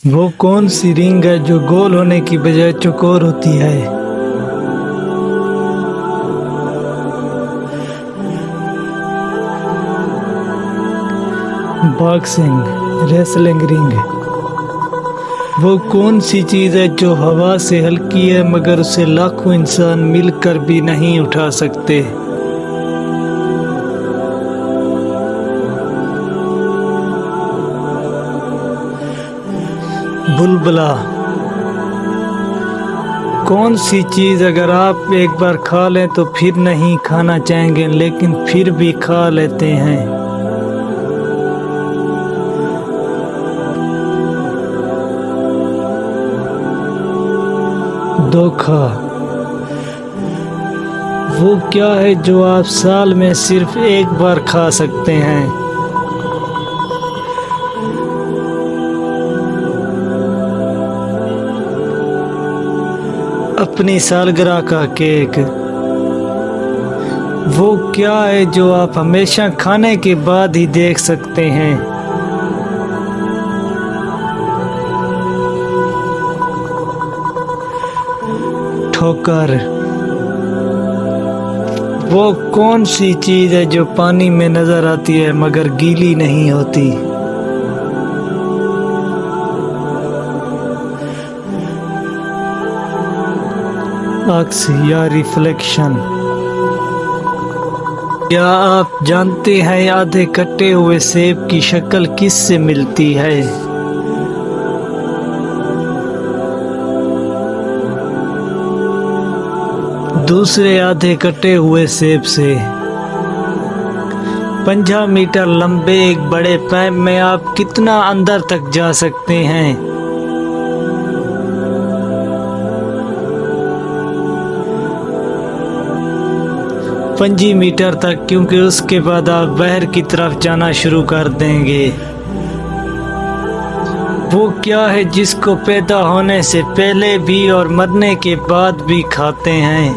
वो कौन सी रिंग है जो गोल होने की बजाय चौकोर होती है? Boxing wrestling ring. वो कौन सी चीज है जो हवा से हल्की है मगर उसे लाखों इंसान मिलकर भी नहीं उठा सकते? बुलबुला। कौन सी चीज अगर आप एक बार खा लें तो फिर नहीं खाना चाहेंगे लेकिन फिर भी खा लेते हैं? धोखा। वो क्या है जो आप साल में सिर्फ एक बार खा सकते हैं? अपनी सालगिरह का केक। वो क्या है जो आप हमेशा खाने के बाद ही देख सकते हैं? ठोकर। वो कौन सी चीज है जो पानी में नजर आती है मगर गीली नहीं होती? अक्स या रिफ्लेक्शन। क्या आप जानते हैं आधे कटे हुए सेब की शक्ल किस से मिलती है? दूसरे आधे कटे हुए सेब से। 50 मीटर लंबे एक बड़े पाइप में आप कितना अंदर तक जा सकते हैं? 5 मीटर तक, क्योंकि उसके बाद आप बाहर की तरफ जाना शुरू कर देंगे। वो क्या है जिसको पैदा होने से पहले भी और मरने के बाद भी खाते हैं?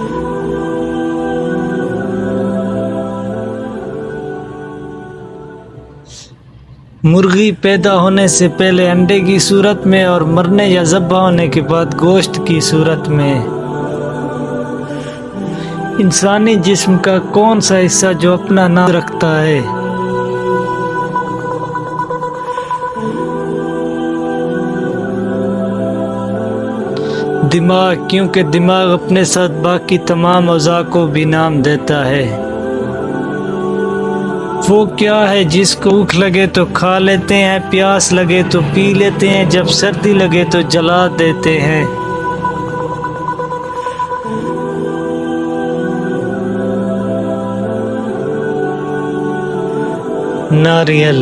मुर्गी पैदा होने से पहले अंडे की सूरत में और मरने या ज़ब्ह होने के बाद गोश्त की सूरत में। इंसानी जिस्म का कौन सा हिस्सा जो अपना नाम रखता है? दिमाग, क्योंकि दिमाग अपने साथ बाकी तमाम अज़ा को भी नाम देता है। वो क्या है जिसको भूख लगे तो खा लेते हैं, प्यास लगे तो पी लेते हैं, जब सर्दी लगे तो जला देते हैं? नारियल।